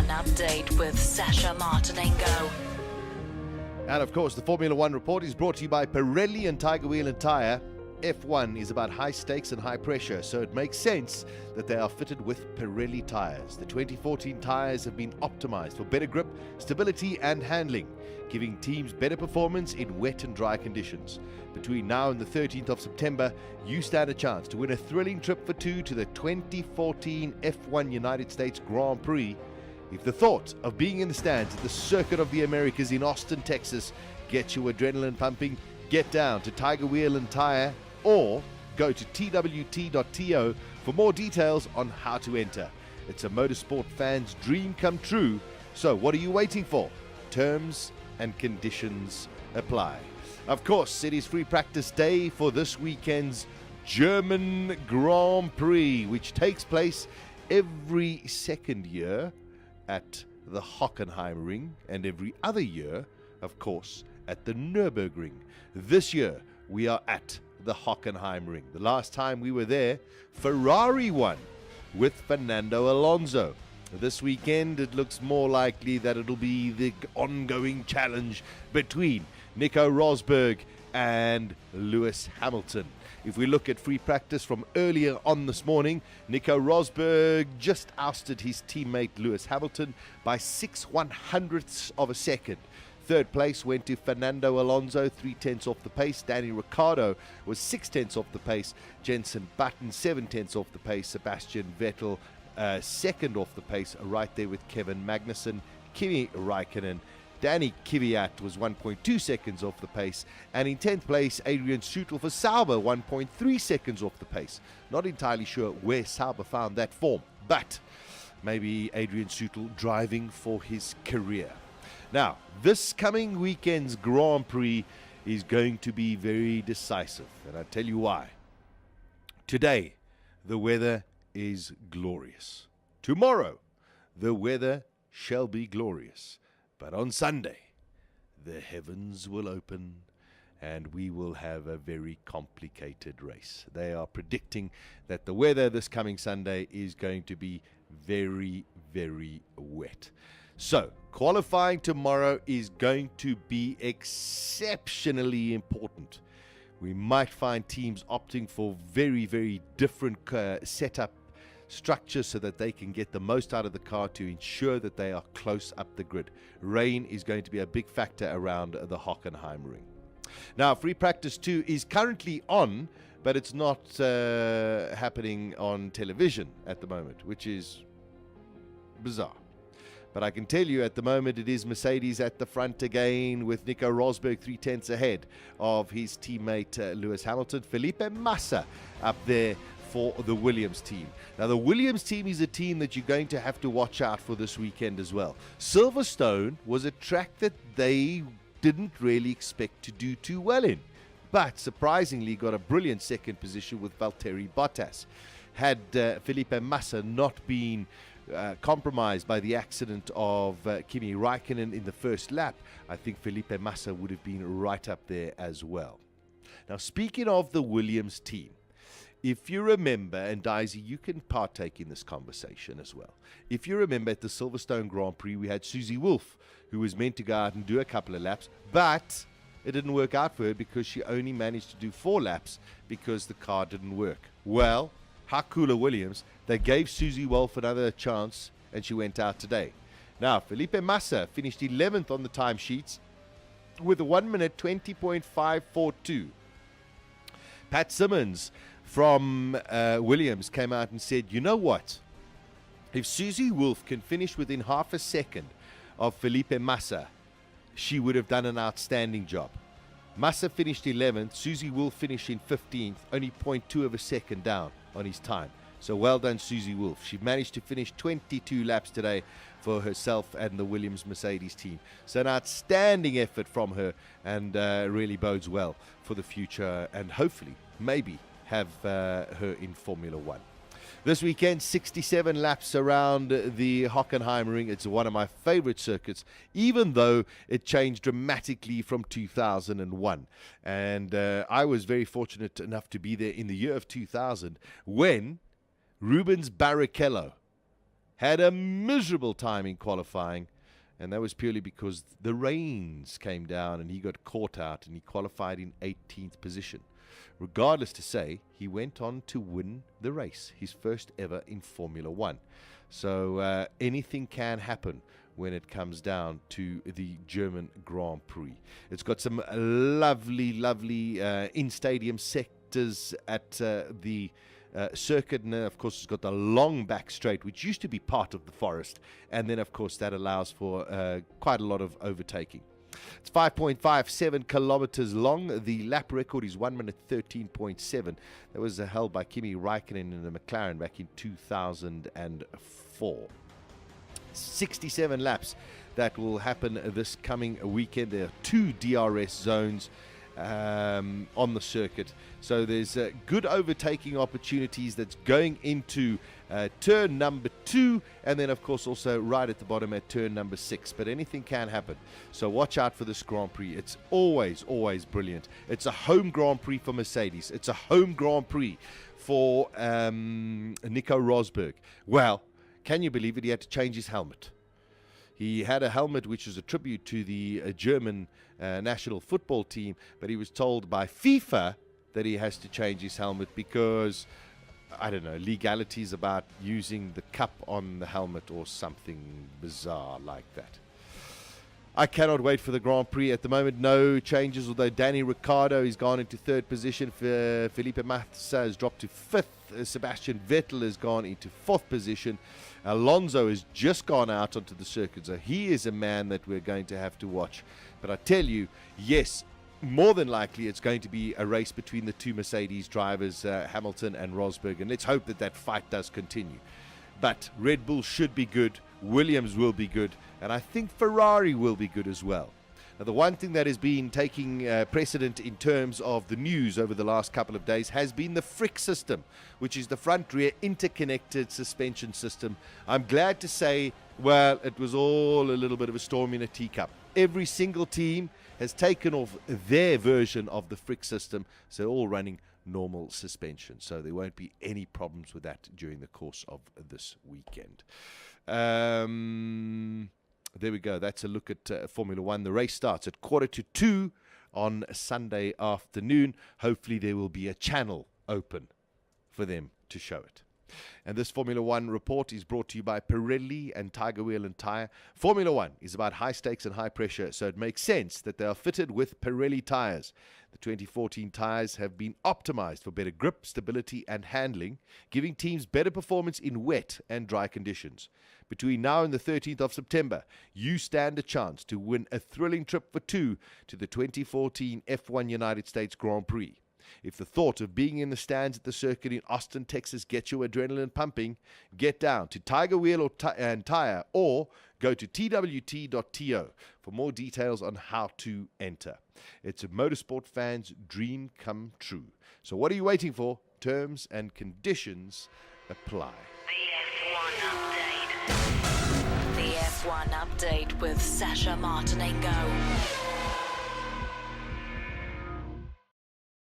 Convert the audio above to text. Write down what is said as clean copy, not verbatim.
F1 update with Sasha Martinengo. And of course, the Formula One report is brought to you by Pirelli and Tiger Wheel and Tire. F1 is about high stakes and high pressure, so it makes sense that they are fitted with Pirelli tires. The 2014 tires have been optimized for better grip, stability and handling, giving teams better performance in wet and dry conditions. Between now and the 13th of September, you stand a chance to win a thrilling trip for two to the 2014 F1 United States Grand Prix. If the thought of being in the stands at the Circuit of the Americas in Austin, Texas gets your adrenaline pumping, get down to Tiger Wheel and Tire or go to twt.to for more details on how to enter. It's a motorsport fan's dream come true, so what are you waiting for? Terms and conditions apply. Of course, it is free practice day for this weekend's German Grand Prix, which takes place every second year at the Hockenheimring and every other year, of course, at the Nürburgring. This year, we are at the Hockenheimring. The last time we were there, Ferrari won with Fernando Alonso. This weekend, it looks more likely that it'll be the ongoing challenge between Nico Rosberg and Lewis Hamilton. If we look at free practice from earlier on this morning, Nico Rosberg just ousted his teammate Lewis Hamilton by 6/100ths of a second. Third place went to Fernando Alonso, 3/10 off the pace. Danny Ricciardo was 6/10 off the pace. Jenson Button, 7/10 off the pace. Sebastian Vettel, second off the pace, right there with Kevin Magnussen. Kimi Räikkönen, Danny Kvyat was 1.2 seconds off the pace. And in 10th place, Adrian Sutil for Sauber, 1.3 seconds off the pace. Not entirely sure where Sauber found that form, but maybe Adrian Sutil driving for his career. Now, this coming weekend's Grand Prix is going to be very decisive, and I'll tell you why. Today, the weather is glorious. Tomorrow, the weather shall be glorious. But on Sunday, the heavens will open, and we will have a very complicated race. They are predicting that the weather this coming Sunday is going to be very, very wet. So, qualifying tomorrow is going to be exceptionally important. We might find teams opting for very, very different setup structures so that they can get the most out of the car to ensure that they are close up the grid. Rain is going to be a big factor around the Hockenheimring. Now, free practice 2 is currently on, but it's not happening on television at the moment, which is bizarre. But I can tell you at the moment it is Mercedes at the front again with Nico Rosberg 3/10 ahead of his teammate Lewis Hamilton. Felipe Massa up there for the Williams team. Now the Williams team is a team that you're going to have to watch out for this weekend as well. Silverstone was a track that they didn't really expect to do too well in, but surprisingly got a brilliant second position with Valtteri Bottas. Had Felipe Massa not been compromised by the accident of Kimi Räikkönen in the first lap, I think Felipe Massa would have been right up there as well. Now, speaking of the Williams team, if you remember, and Daisy, you can partake in this conversation as well. If you remember at the Silverstone Grand Prix, we had Susie Wolff, who was meant to go out and do a couple of laps, but it didn't work out for her because she only managed to do 4 laps because the car didn't work. Well, how cool are Williams? They gave Susie Wolff another chance, and she went out today. Now, Felipe Massa finished 11th on the timesheets with a 1 minute 20.542. Pat Simmons from Williams came out and said, you know what? If Susie Wolff can finish within half a second of Felipe Massa, she would have done an outstanding job. Massa finished 11th, Susie Wolff finished in 15th, only 0.2 of a second down on his time. So well done, Susie Wolff. She managed to finish 22 laps today for herself and the Williams Mercedes team. So an outstanding effort from her, and really bodes well for the future, and hopefully, maybe, have her in Formula One. This weekend, 67 laps around the Hockenheimring. It's one of my favorite circuits, even though it changed dramatically from 2001. And I was very fortunate enough to be there in the year of 2000 when Rubens Barrichello had a miserable time in qualifying, and that was purely because the rains came down and he got caught out and he qualified in 18th position. Regardless to say, he went on to win the race, his first ever in Formula One. So anything can happen when it comes down to the German Grand Prix. It's got some lovely in-stadium sectors at the circuit, and of course it's got the long back straight, which used to be part of the forest, and then of course that allows for quite a lot of overtaking. It's 5.57 kilometers long. The lap record is 1 minute 13.7. That was held by Kimi Räikkönen in the McLaren back in 2004. 67 laps that will happen this coming weekend. There are 2 DRS zones on the circuit, so there's good overtaking opportunities that's going into turn number 2, and then of course also right at the bottom at turn number 6, but anything can happen, so watch out for this Grand Prix. It's always brilliant. It's a home Grand Prix for Mercedes. It's a home Grand Prix for Nico Rosberg. Well, can you believe it? He had to change his helmet. He had a helmet which was a tribute to the German national football team, but he was told by FIFA that he has to change his helmet because, I don't know, legalities about using the cup on the helmet or something bizarre like that. I cannot wait for the Grand Prix. At the moment, no changes, although Danny Ricciardo has gone into 3rd position. Felipe Massa has dropped to 5th. Sebastian Vettel has gone into 4th position. Alonso has just gone out onto the circuit, so he is a man that we're going to have to watch. But I tell you, yes, more than likely it's going to be a race between the 2 Mercedes drivers, Hamilton and Rosberg, and let's hope that that fight does continue. But Red Bull should be good, Williams will be good, and I think Ferrari will be good as well. Now, the one thing that has been taking precedent in terms of the news over the last couple of days has been the Frick system, which is the front-rear interconnected suspension system. I'm glad to say, well, it was all a little bit of a storm in a teacup. Every single team has taken off their version of the Frick system, so they're all running normal suspension. So there won't be any problems with that during the course of this weekend. There we go. That's a look at Formula One. The race starts at 1:45 on Sunday afternoon. Hopefully there will be a channel open for them to show it. And this Formula One report is brought to you by Pirelli and Tiger Wheel and Tire. Formula One is about high stakes and high pressure, so it makes sense that they are fitted with Pirelli tires. The 2014 tires have been optimized for better grip, stability, and handling, giving teams better performance in wet and dry conditions. Between now and the 13th of September, you stand a chance to win a thrilling trip for 2 to the 2014 F1 United States Grand Prix. If the thought of being in the stands at the circuit in Austin, Texas gets your adrenaline pumping, get down to Tiger Wheel and Tire or go to twt.to for more details on how to enter. It's a motorsport fan's dream come true. So what are you waiting for? Terms and conditions apply. The F1 update with Sasha Martinengo.